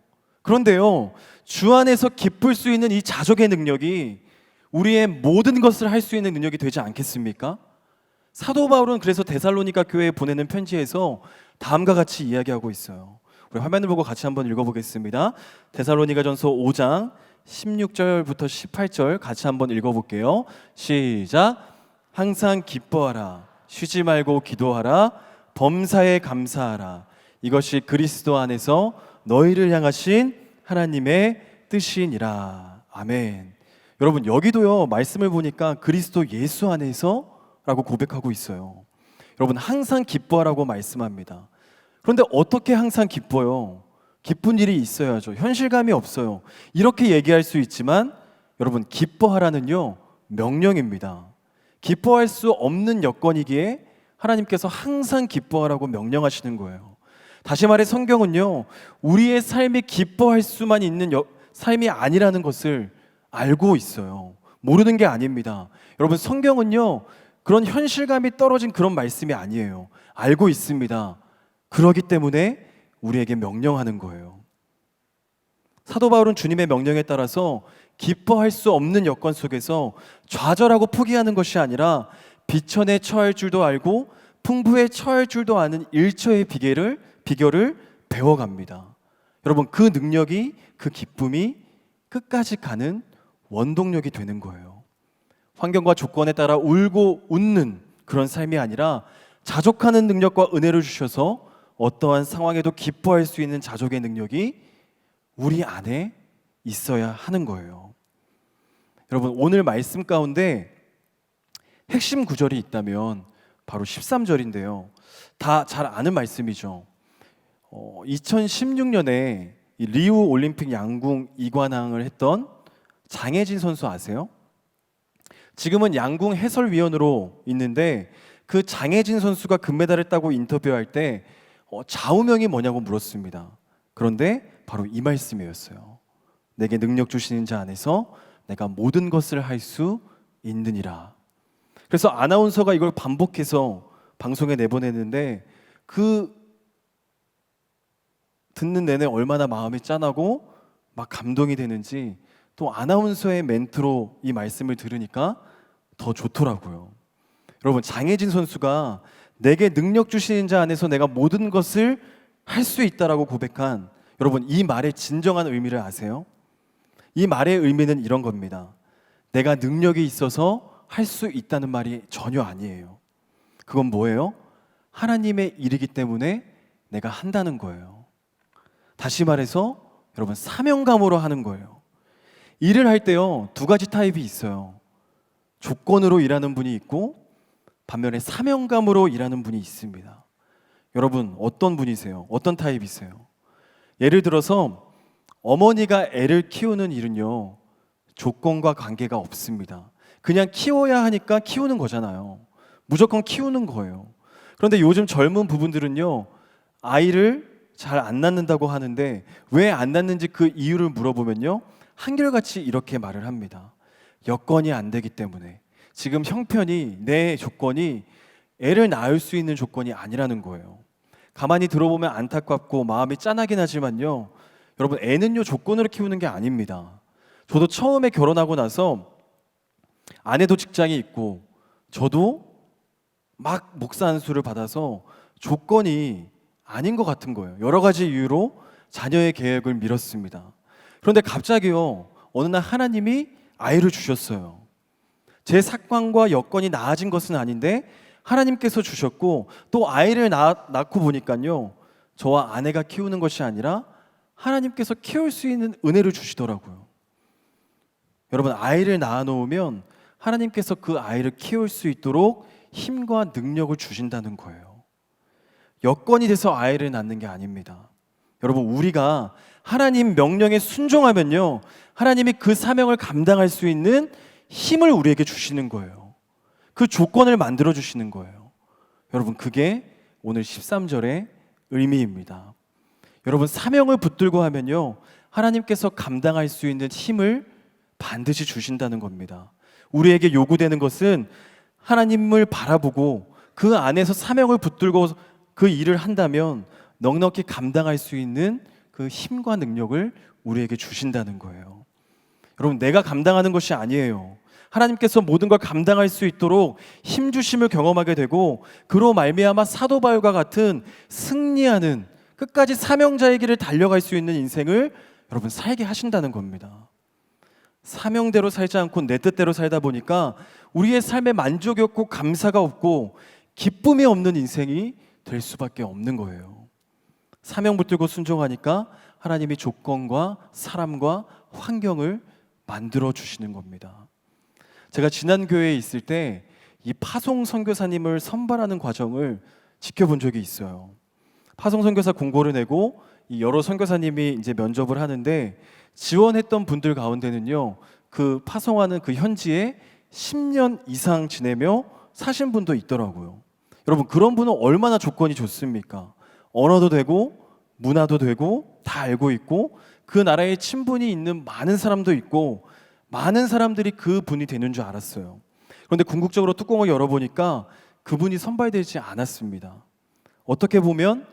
그런데요 주 안에서 기쁠 수 있는 이 자족의 능력이 우리의 모든 것을 할 수 있는 능력이 되지 않겠습니까? 사도 바울은 그래서 데살로니가 교회에 보내는 편지에서 다음과 같이 이야기하고 있어요. 우리 화면을 보고 같이 한번 읽어보겠습니다. 데살로니가전서 5장 16절부터 18절 같이 한번 읽어볼게요. 시작. 항상 기뻐하라. 쉬지 말고 기도하라. 범사에 감사하라. 이것이 그리스도 안에서 너희를 향하신 하나님의 뜻이니라. 아멘. 여러분, 여기도요 말씀을 보니까 그리스도 예수 안에서 라고 고백하고 있어요. 여러분, 항상 기뻐하라고 말씀합니다. 그런데 어떻게 항상 기뻐요? 기쁜 일이 있어야죠. 현실감이 없어요. 이렇게 얘기할 수 있지만 여러분, 기뻐하라는요 명령입니다. 기뻐할 수 없는 여건이기에 하나님께서 항상 기뻐하라고 명령하시는 거예요. 다시 말해 성경은요 우리의 삶이 기뻐할 수만 있는 삶이 아니라는 것을 알고 있어요. 모르는 게 아닙니다. 여러분, 성경은요 그런 현실감이 떨어진 그런 말씀이 아니에요. 알고 있습니다. 그러기 때문에 우리에게 명령하는 거예요. 사도 바울은 주님의 명령에 따라서 기뻐할 수 없는 여건 속에서 좌절하고 포기하는 것이 아니라 비천에 처할 줄도 알고 풍부에 처할 줄도 아는 일처의 비결을 배워갑니다. 여러분, 그 능력이, 그 기쁨이 끝까지 가는 원동력이 되는 거예요. 환경과 조건에 따라 울고 웃는 그런 삶이 아니라 자족하는 능력과 은혜를 주셔서 어떠한 상황에도 기뻐할 수 있는 자족의 능력이 우리 안에 있어야 하는 거예요. 여러분, 오늘 말씀 가운데 핵심 구절이 있다면 바로 13절인데요. 다 잘 아는 말씀이죠. 2016년에 리우 올림픽 양궁 2관왕을 했던 장혜진 선수 아세요? 지금은 양궁 해설위원으로 있는데 그 장혜진 선수가 금메달을 따고 인터뷰할 때 좌우명이 뭐냐고 물었습니다. 그런데 바로 이 말씀이었어요. 내게 능력 주시는 자 안에서 내가 모든 것을 할 수 있느니라. 그래서 아나운서가 이걸 반복해서 방송에 내보냈는데 그 듣는 내내 얼마나 마음이 짠하고 막 감동이 되는지 또 아나운서의 멘트로 이 말씀을 들으니까 더 좋더라고요. 여러분, 장혜진 선수가 내게 능력 주시는 자 안에서 내가 모든 것을 할 수 있다라고 고백한 여러분, 이 말의 진정한 의미를 아세요? 이 말의 의미는 이런 겁니다. 내가 능력이 있어서 할 수 있다는 말이 전혀 아니에요. 그건 뭐예요? 하나님의 일이기 때문에 내가 한다는 거예요. 다시 말해서 여러분, 사명감으로 하는 거예요. 일을 할 때요 두 가지 타입이 있어요. 조건으로 일하는 분이 있고 반면에 사명감으로 일하는 분이 있습니다. 여러분, 어떤 분이세요? 어떤 타입이세요? 예를 들어서 어머니가 애를 키우는 일은요 조건과 관계가 없습니다. 그냥 키워야 하니까 키우는 거잖아요. 무조건 키우는 거예요. 그런데 요즘 젊은 부부들은요 아이를 잘 안 낳는다고 하는데 왜 안 낳는지 그 이유를 물어보면요 한결같이 이렇게 말을 합니다. 여건이 안 되기 때문에. 지금 형편이, 내 조건이 애를 낳을 수 있는 조건이 아니라는 거예요. 가만히 들어보면 안타깝고 마음이 짠하긴 하지만요 여러분, 애는요 조건으로 키우는 게 아닙니다. 저도 처음에 결혼하고 나서 아내도 직장이 있고 저도 막 목사 안수를 받아서 조건이 아닌 것 같은 거예요. 여러 가지 이유로 자녀의 계획을 미뤘습니다. 그런데 갑자기요 어느 날 하나님이 아이를 주셨어요. 제 사건과 여건이 나아진 것은 아닌데 하나님께서 주셨고 또 아이를 낳고 보니까요 저와 아내가 키우는 것이 아니라 하나님께서 키울 수 있는 은혜를 주시더라고요. 여러분, 아이를 낳아 놓으면 하나님께서 그 아이를 키울 수 있도록 힘과 능력을 주신다는 거예요. 여건이 돼서 아이를 낳는 게 아닙니다. 여러분, 우리가 하나님 명령에 순종하면요 하나님이 그 사명을 감당할 수 있는 힘을 우리에게 주시는 거예요. 그 조건을 만들어 주시는 거예요. 여러분, 그게 오늘 13절의 의미입니다. 여러분, 사명을 붙들고 하면요 하나님께서 감당할 수 있는 힘을 반드시 주신다는 겁니다. 우리에게 요구되는 것은 하나님을 바라보고 그 안에서 사명을 붙들고 그 일을 한다면 넉넉히 감당할 수 있는 그 힘과 능력을 우리에게 주신다는 거예요. 여러분, 내가 감당하는 것이 아니에요. 하나님께서 모든 걸 감당할 수 있도록 힘주심을 경험하게 되고, 그로 말미암아 사도 바울과 같은 승리하는 끝까지 사명자의 길을 달려갈 수 있는 인생을 여러분 살게 하신다는 겁니다. 사명대로 살지 않고 내 뜻대로 살다 보니까 우리의 삶에 만족이 없고 감사가 없고 기쁨이 없는 인생이 될 수밖에 없는 거예요. 사명 붙들고 순종하니까 하나님이 조건과 사람과 환경을 만들어 주시는 겁니다. 제가 지난 교회에 있을 때 이 파송 선교사님을 선발하는 과정을 지켜본 적이 있어요. 파송 선교사 공고를 내고 이 여러 선교사님이 이제 면접을 하는데, 지원했던 분들 가운데는요, 그 파송하는 그 현지에 10년 이상 지내며 사신 분도 있더라고요. 여러분, 그런 분은 얼마나 조건이 좋습니까? 언어도 되고 문화도 되고 다 알고 있고 그 나라에 친분이 있는 많은 사람도 있고 많은 사람들이 그 분이 되는 줄 알았어요. 그런데 궁극적으로 뚜껑을 열어보니까 그분이 선발되지 않았습니다. 어떻게 보면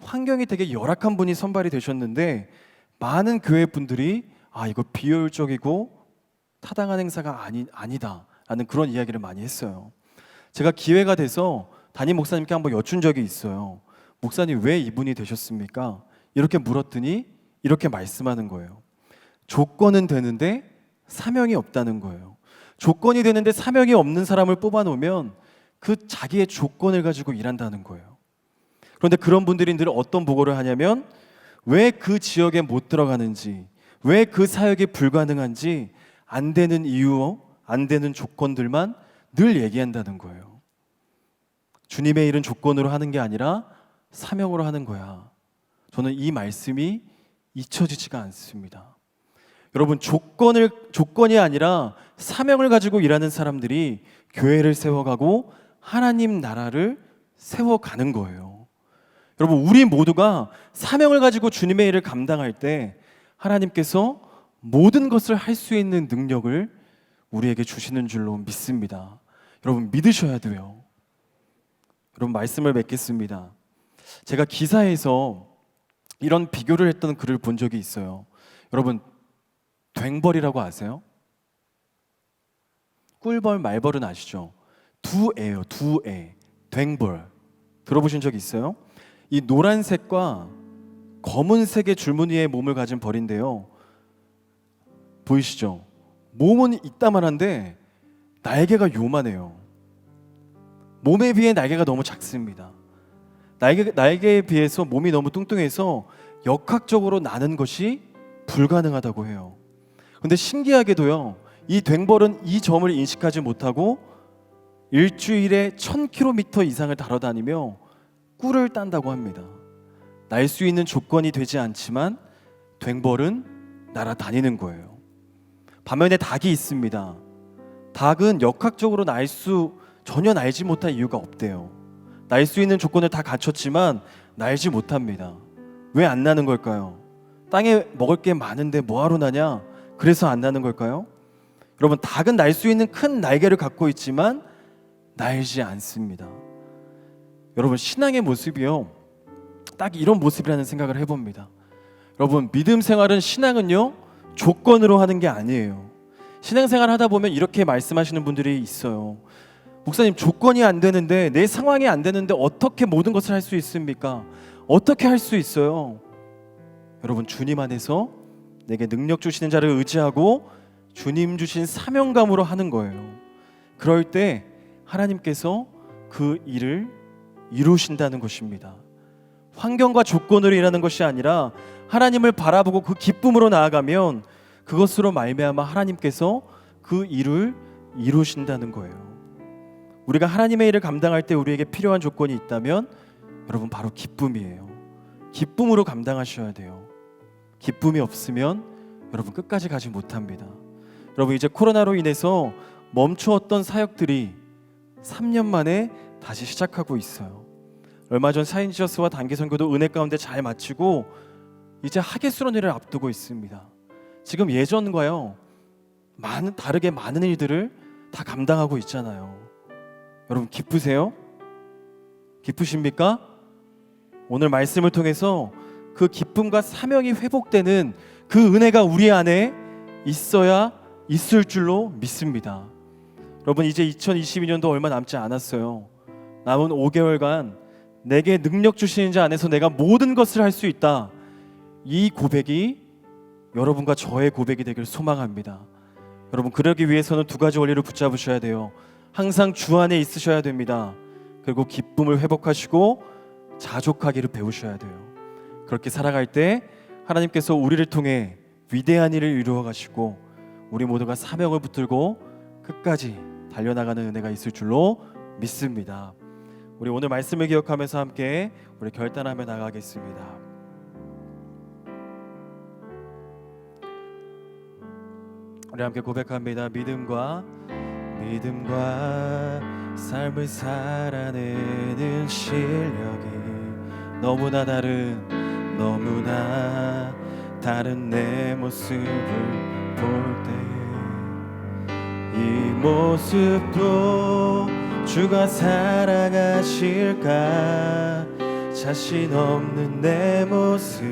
환경이 되게 열악한 분이 선발이 되셨는데, 많은 교회 분들이 이거 비효율적이고 타당한 행사가 아니다 라는 그런 이야기를 많이 했어요. 제가 기회가 돼서 담임 목사님께 한번 여쭌 적이 있어요. 목사님, 왜 이분이 되셨습니까? 이렇게 물었더니 이렇게 말씀하는 거예요. 조건은 되는데 사명이 없다는 거예요. 조건이 되는데 사명이 없는 사람을 뽑아놓으면 그 자기의 조건을 가지고 일한다는 거예요. 그런데 그런 분들이 늘 어떤 보고를 하냐면, 왜 그 지역에 못 들어가는지, 왜 그 사역이 불가능한지 안 되는 이유, 안 되는 조건들만 늘 얘기한다는 거예요. 주님의 일은 조건으로 하는 게 아니라 사명으로 하는 거야. 저는 이 말씀이 잊혀지지가 않습니다. 여러분, 조건이 아니라 사명을 가지고 일하는 사람들이 교회를 세워가고 하나님 나라를 세워가는 거예요. 여러분, 우리 모두가 사명을 가지고 주님의 일을 감당할 때 하나님께서 모든 것을 할 수 있는 능력을 우리에게 주시는 줄로 믿습니다. 여러분, 믿으셔야 돼요. 여러분, 말씀을 맺겠습니다. 제가 기사에서 이런 비교를 했던 글을 본 적이 있어요. 여러분, 괭벌이라고 아세요? 꿀벌, 말벌은 아시죠? 두 애예요, 두 애. 괭벌 들어보신 적 있어요? 이 노란색과 검은색의 줄무늬의 몸을 가진 벌인데요, 보이시죠? 몸은 이따만한데 날개가 요만해요. 몸에 비해 날개가 너무 작습니다. 날개에 비해서 몸이 너무 뚱뚱해서 역학적으로 나는 것이 불가능하다고 해요. 그런데 신기하게도요, 이 괭벌은 이 점을 인식하지 못하고 일주일에 1000km 이상을 달아다니며 꿀을 딴다고 합니다. 날 수 있는 조건이 되지 않지만 괭벌은 날아다니는 거예요. 반면에 닭이 있습니다. 닭은 역학적으로 전혀 날지 못할 이유가 없대요. 날 수 있는 조건을 다 갖췄지만 날지 못합니다. 왜 안 나는 걸까요? 땅에 먹을 게 많은데 뭐하러 나냐? 그래서 안 나는 걸까요? 여러분, 닭은 날 수 있는 큰 날개를 갖고 있지만 날지 않습니다. 여러분, 신앙의 모습이요, 딱 이런 모습이라는 생각을 해봅니다. 여러분, 믿음 생활은, 신앙은요, 조건으로 하는 게 아니에요. 신앙생활 하다 보면 이렇게 말씀하시는 분들이 있어요. 목사님, 조건이 안 되는데, 내 상황이 안 되는데 어떻게 모든 것을 할 수 있습니까? 어떻게 할 수 있어요? 여러분, 주님 안에서 내게 능력 주시는 자를 의지하고 주님 주신 사명감으로 하는 거예요. 그럴 때 하나님께서 그 일을 이루신다는 것입니다. 환경과 조건으로 일하는 것이 아니라 하나님을 바라보고 그 기쁨으로 나아가면 그것으로 말미암아 하나님께서 그 일을 이루신다는 거예요. 우리가 하나님의 일을 감당할 때 우리에게 필요한 조건이 있다면 여러분, 바로 기쁨이에요. 기쁨으로 감당하셔야 돼요. 기쁨이 없으면 여러분 끝까지 가지 못합니다. 여러분, 이제 코로나로 인해서 멈추었던 사역들이 3년 만에 다시 시작하고 있어요. 얼마 전 사인지저스와 단기 선교도 은혜 가운데 잘 마치고 이제 하계수련회를 앞두고 있습니다. 지금 예전과요, 다르게 많은 일들을 다 감당하고 있잖아요. 여러분, 기쁘세요? 기쁘십니까? 오늘 말씀을 통해서 그 기쁨과 사명이 회복되는 그 은혜가 우리 안에 있어야 있을 줄로 믿습니다. 여러분, 이제 2022년도 얼마 남지 않았어요. 남은 5개월간 내게 능력 주시는 자 안에서 내가 모든 것을 할 수 있다. 이 고백이 여러분과 저의 고백이 되길 소망합니다. 여러분, 그러기 위해서는 두 가지 원리를 붙잡으셔야 돼요. 항상 주 안에 있으셔야 됩니다. 그리고 기쁨을 회복하시고 자족하기를 배우셔야 돼요. 그렇게 살아갈 때 하나님께서 우리를 통해 위대한 일을 이루어 가시고 우리 모두가 사명을 붙들고 끝까지 달려나가는 은혜가 있을 줄로 믿습니다. 우리 오늘 말씀을 기억하면서 함께 우리 결단하며 나가겠습니다. 우리 함께 고백합니다. 믿음과 삶을 살아내는 실력이 너무나 다른 내 모습을 볼 때에 이 모습도 주가 살아가실까? 자신 없는 내 모습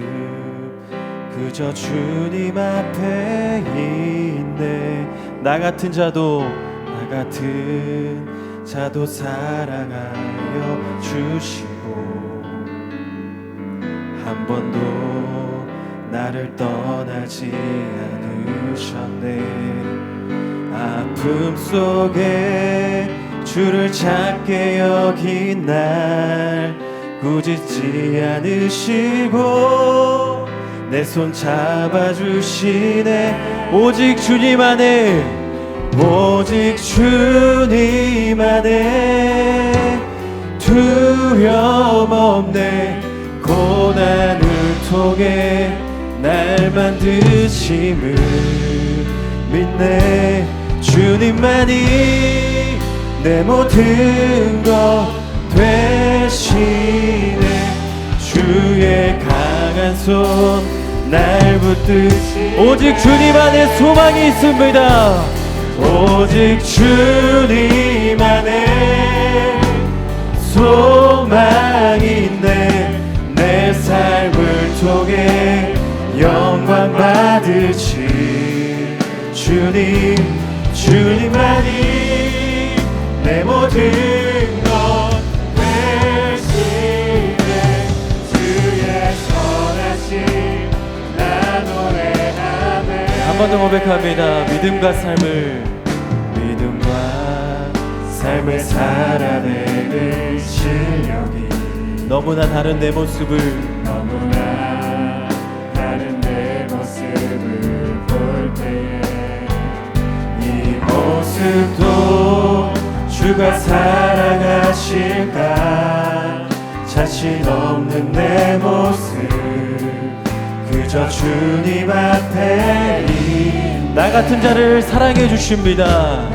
그저 주님 앞에 있네. 나 같은 자도 사랑하여 주시고 한 번도 나를 떠나지 않으셨네. 아픔 속에 주를 찾게 여긴 날 꾸짖지 않으시고 내 손 잡아주시네. 오직 주님 안에 두려움 없네. 고난을 통해 날 만드심을 믿네. 주님만이 내 모든 것 되시네. 주의 강한 손 날 붙드시. 오직 주님 안에 소망이 있습니다. 오직 주님 안에 소망이 있네. 내 삶을 통해 영광 받으실 주님만이 내 모든 것 되시네. 주의 선하심 나 노래하네. 한 번 더 고백합니다. 믿음과 삶을 살아내는 실력이 너무나 다른 내 모습을 볼 때에 이 모습도 주가 살아가실까? 자신 없는 내 모습 그저 주님 앞에 나 같은 자를 사랑해 주십니다.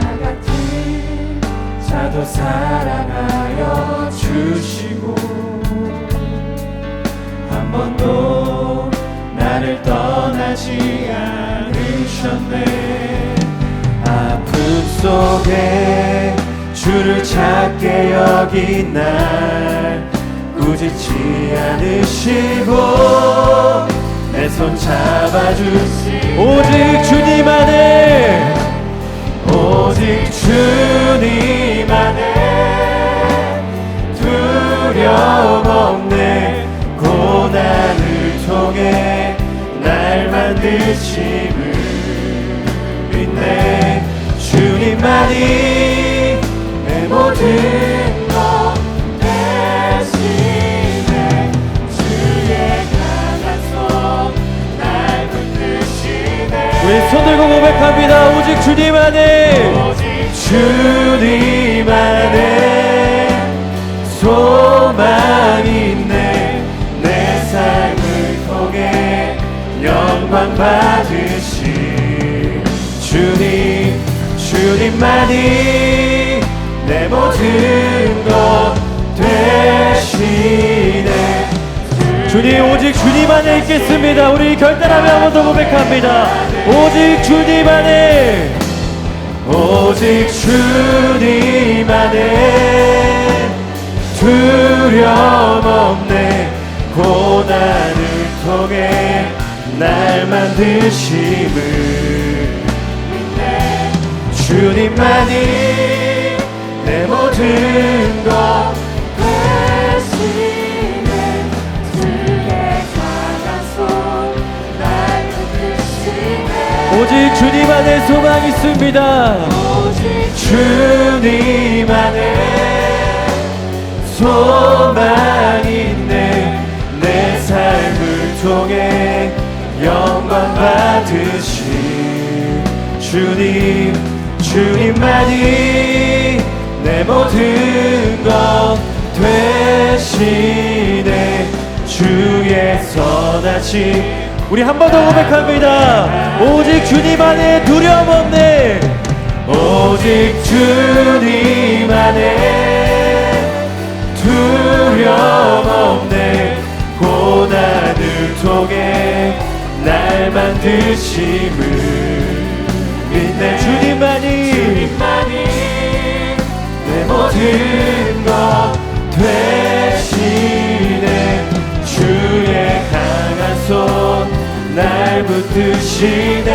자도 사랑하여 주시고 한 번도 나를 떠나지 않으셨네. 아픔 속에 주를 찾게 여긴 날 꾸짖지 않으시고 내 손 잡아주시. 오직 주님 안에 두려움 없네. 고난을 통해 날 만드심을 믿네. 주님만이 내 모든 것 되시네. 주의 강한 손 날 붙드시네. 우리 손 들고 고백합니다. 오직 주님 안에 소망이 있네. 내 삶을 통해 영광 받으신 주님만이 내 모든 것 되시네. 주님, 오직 주님 안에 있겠습니다. 우리 결단하며 한 번 더 고백합니다. 오직 주님 안에 두려움 없네. 고난을 통해 날 만드심을 믿네. 주님만이 내 모든 것 대신에 주의 강한 손 날 붙드시네. 오직 주님 안에 소망이 있습니다. 오직 주님 안에 소망이 있네. 내 삶을 통해 영광 받으신 주님만이 내 모든 것 되시네. 주의 선하심. 우리 한 번 더 고백합니다. 오직 주님 안에 두려움 없네. 오직 주님 안에 두려움 없네. 고난을 통해 날 만드심을 믿네. 주님만이 내 모든 것 되시네. 주의 강한 손 날 붙드시네.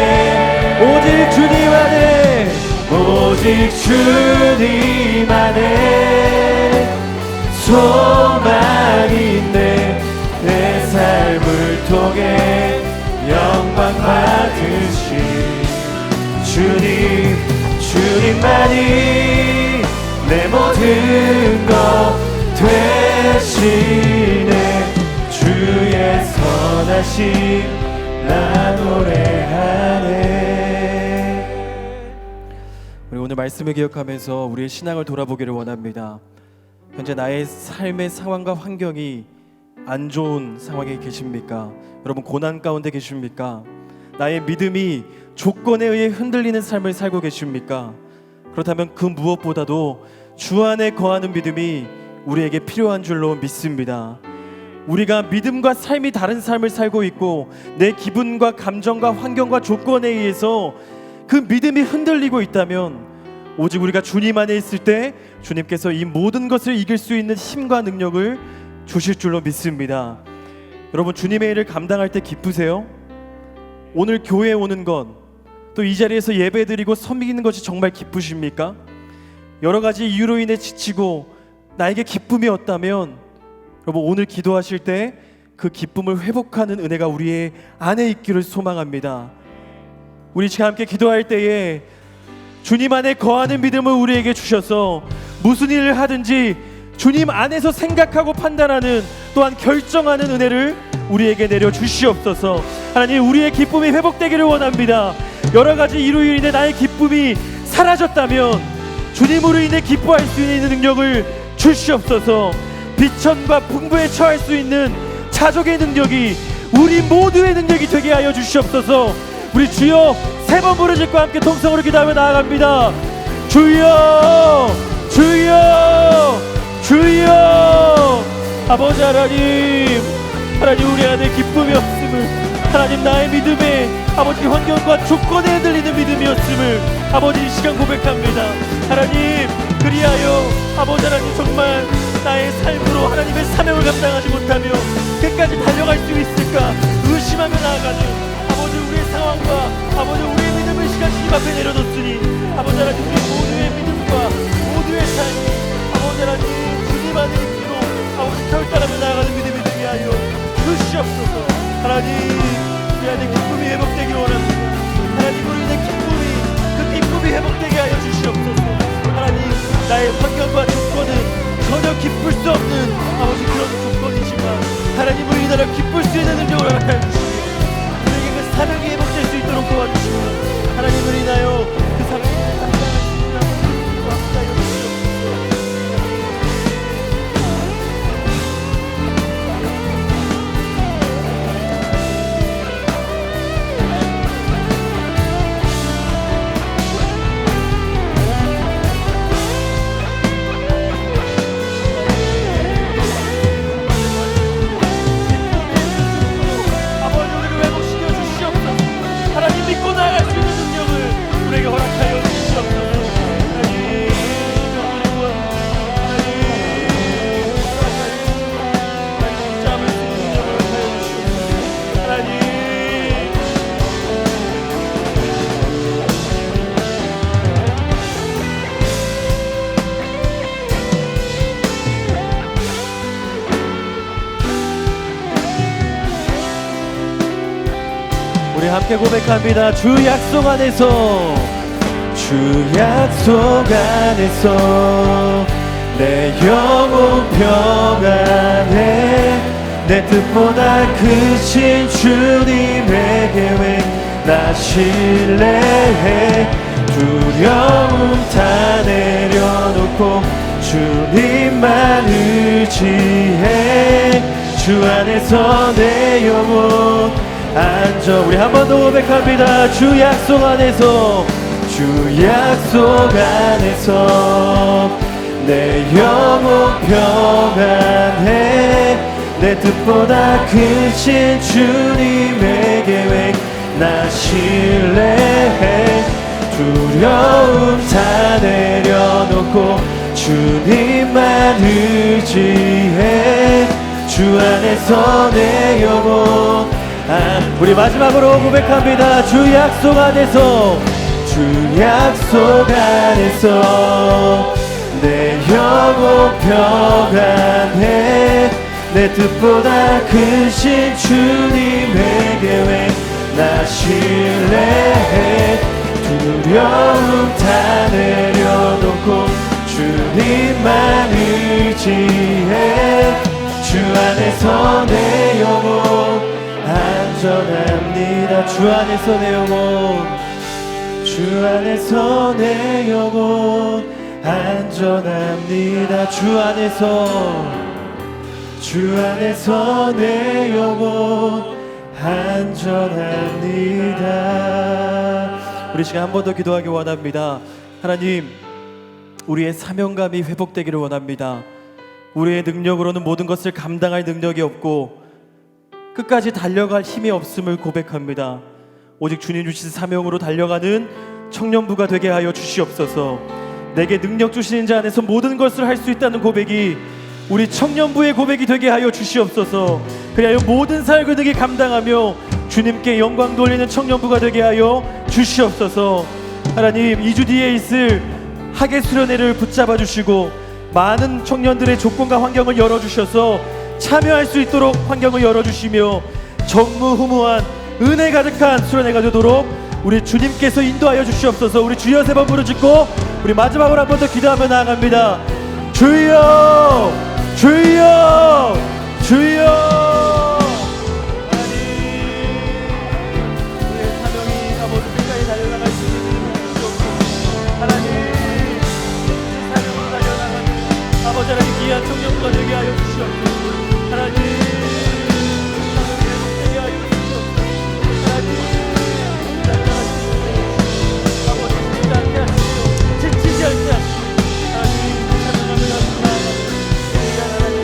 오직 주님 안에 오직 주님 안에 소망이 있네. 내 삶을 통해 영광 받으신 주님만이 내 모든 것 되시네. 주의 선하심 나 노래하네. 우리 오늘 말씀을 기억하면서 우리의 신앙을 돌아보기를 원합니다. 현재 나의 삶의 상황과 환경이 안 좋은 상황에 계십니까? 여러분 고난 가운데 계십니까? 나의 믿음이 조건에 의해 흔들리는 삶을 살고 계십니까? 그렇다면 그 무엇보다도 주 안에 거하는 믿음이 우리에게 필요한 줄로 믿습니다. 우리가 믿음과 삶이 다른 삶을 살고 있고 내 기분과 감정과 환경과 조건에 의해서 그 믿음이 흔들리고 있다면 오직 우리가 주님 안에 있을 때 주님께서 이 모든 것을 이길 수 있는 힘과 능력을 주실 줄로 믿습니다. 여러분 주님의 일을 감당할 때 기쁘세요? 오늘 교회에 오는 것, 또 이 자리에서 예배드리고 섬기는 것이 정말 기쁘십니까? 여러 가지 이유로 인해 지치고 나에게 기쁨이 없다면 여러분 오늘 기도하실 때 그 기쁨을 회복하는 은혜가 우리의 안에 있기를 소망합니다. 우리 지금 함께 기도할 때에 주님 안에 거하는 믿음을 우리에게 주셔서 무슨 일을 하든지 주님 안에서 생각하고 판단하는 또한 결정하는 은혜를 우리에게 내려 주시옵소서. 하나님 우리의 기쁨이 회복되기를 원합니다. 여러 가지 이유로 인해 나의 기쁨이 사라졌다면 주님으로 인해 기뻐할 수 있는 능력을 주시옵소서. 비천과 풍부에 처할 수 있는 자족의 능력이 우리 모두의 능력이 되게 하여 주시옵소서. 우리 주여 세 번 부르짖과 함께 통성으로 기도하며 나아갑니다. 주여 주여 주여. 아버지 하나님 우리 안에 기쁨이 없음을, 하나님 나의 믿음에 아버지 환경과 조건에 흔들리는 믿음이었음을 아버지 이 시간 고백합니다. 하나님 그리하여 아버지 하나님 정말 나의 삶으로 하나님의 사명을 감당하지 못하며 끝까지 달려갈 수 있을까 의심하며 나아가는 아버지 우리의 상황과 아버지 우리의 믿음을 시간 주님 앞에 내려놓으니 아버지 하나님 우리 모두의 믿음과 모두의 삶이 아버지 하나님 주님 안에 있기로 아버지 결단하며 나아가는 믿음이 되게 하여 주시옵소서. 하나님 우리 안에 기쁨이 회복되기를 원합니다. 하나님 우리 안에 그 기쁨이 회복되게 하여 주시옵소서. 하나님 나의 환경과 조건은 전혀 기쁠 수 없는 아버지 그런 조건이지만 하나님을 인하여 기쁠 수 있는 능력을 허락하여 주시고 우리에게 그 사명이 회복될 수 있도록 도와주시고 하나님을 인하여 그 사명을 감당할 수 있는 하나님과 함께하여 주시옵소서. 함께 고백합니다. 주 약속 안에서, 주 약속 안에서 내 영혼 평안해. 내 뜻보다 크신 주님의 계획 나 신뢰해. 두려움 다 내려놓고 주님만 의지해. 주 안에서 내 영혼 안전. 우리 한 번 더 고백합니다. 주 약속 안에서, 주 약속 안에서 내 영혼 평안해. 내 뜻보다 크신 주님의 계획 나 신뢰해. 두려움 다 내려놓고 주님만 의지해. 주 안에서 내 영혼 우리 마지막으로 고백합니다. 주 약속 안에서, 주 약속 안에서 내 영혼 평안해. 내 뜻보다 크신 주님의 계획 나 신뢰해. 두려움 다 내려놓고 주님만 의지해. 주 안에서 내 영혼 안전합니다. 주 안에서 내 영혼, 주 안에서 내 영혼 안전합니다. 주 안에서, 주 안에서 내 영혼 안전합니다. 우리 시간 한 번 더 기도하기 원합니다. 하나님, 우리의 사명감이 회복되기를 원합니다. 우리의 능력으로는 모든 것을 감당할 능력이 없고 끝까지 달려갈 힘이 없음을 고백합니다. 오직 주님 주신 사명으로 달려가는 청년부가 되게 하여 주시옵소서. 내게 능력 주시는 자 안에서 모든 것을 할 수 있다는 고백이 우리 청년부의 고백이 되게 하여 주시옵소서. 그리하여 모든 사역을 능히 감당하며 주님께 영광 돌리는 청년부가 되게 하여 주시옵소서. 하나님, 2주 뒤에 있을 학예 수련회를 붙잡아 주시고 많은 청년들의 조건과 환경을 열어주셔서 참여할 수 있도록 환경을 열어주시며 전무후무한 은혜 가득한 수련회가 되도록 우리 주님께서 인도하여 주시옵소서. 우리 주여 세 번 부르짖고 우리 마지막으로 한 번 더 기도하며 나아갑니다. 주여, 주여, 주여. 아버지 하나님, 귀한 청년부가 되게 하여 주시옵소서. 하나님, 되게 하여 주시옵소서. 하나님, 아버지 지치지 않게 하시고 지치지 않게 하시고 하나님, 찬양하며 나갑니다. 귀한 하나님,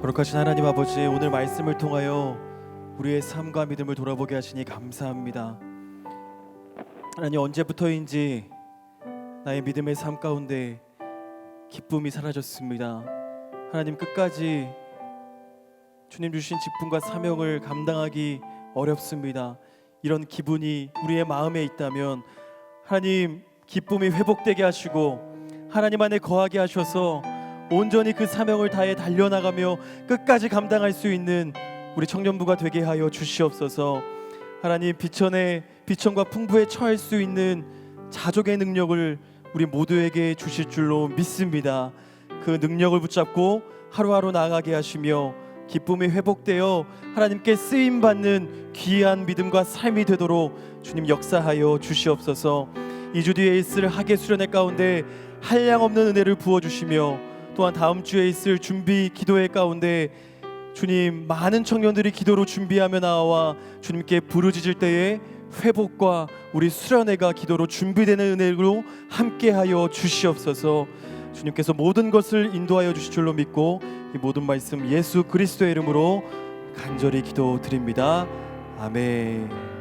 거룩하신 하나님 아버지, 오늘 말씀을 통하여 우리의 삶과 믿음을 돌아보게 하시니 감사합니다. 하나님, 언제부터인지 나의 믿음의 삶 가운데 기쁨이 사라졌습니다. 하나님, 끝까지 주님 주신 직분과 사명을 감당하기 어렵습니다. 이런 기분이 우리의 마음에 있다면 하나님, 기쁨이 회복되게 하시고 하나님 안에 거하게 하셔서 온전히 그 사명을 다해 달려나가며 끝까지 감당할 수 있는 우리 청년부가 되게 하여 주시옵소서. 하나님, 비천과 풍부에 처할 수 있는 자족의 능력을 우리 모두에게 주실 줄로 믿습니다. 그 능력을 붙잡고 하루하루 나아가게 하시며 기쁨이 회복되어 하나님께 쓰임 받는 귀한 믿음과 삶이 되도록 주님 역사하여 주시옵소서. 2주 뒤에 있을 학예 수련회 가운데 한량없는 은혜를 부어 주시며 또한 다음 주에 있을 준비 기도회 가운데 주님 많은 청년들이 기도로 준비하며 나와 주님께 부르짖을 때에 회복과 우리 수련회가 기도로 준비되는 은혜로 함께하여 주시옵소서. 주님께서 모든 것을 인도하여 주실 줄로 믿고 이 모든 말씀 예수 그리스도의 이름으로 간절히 기도드립니다. 아멘.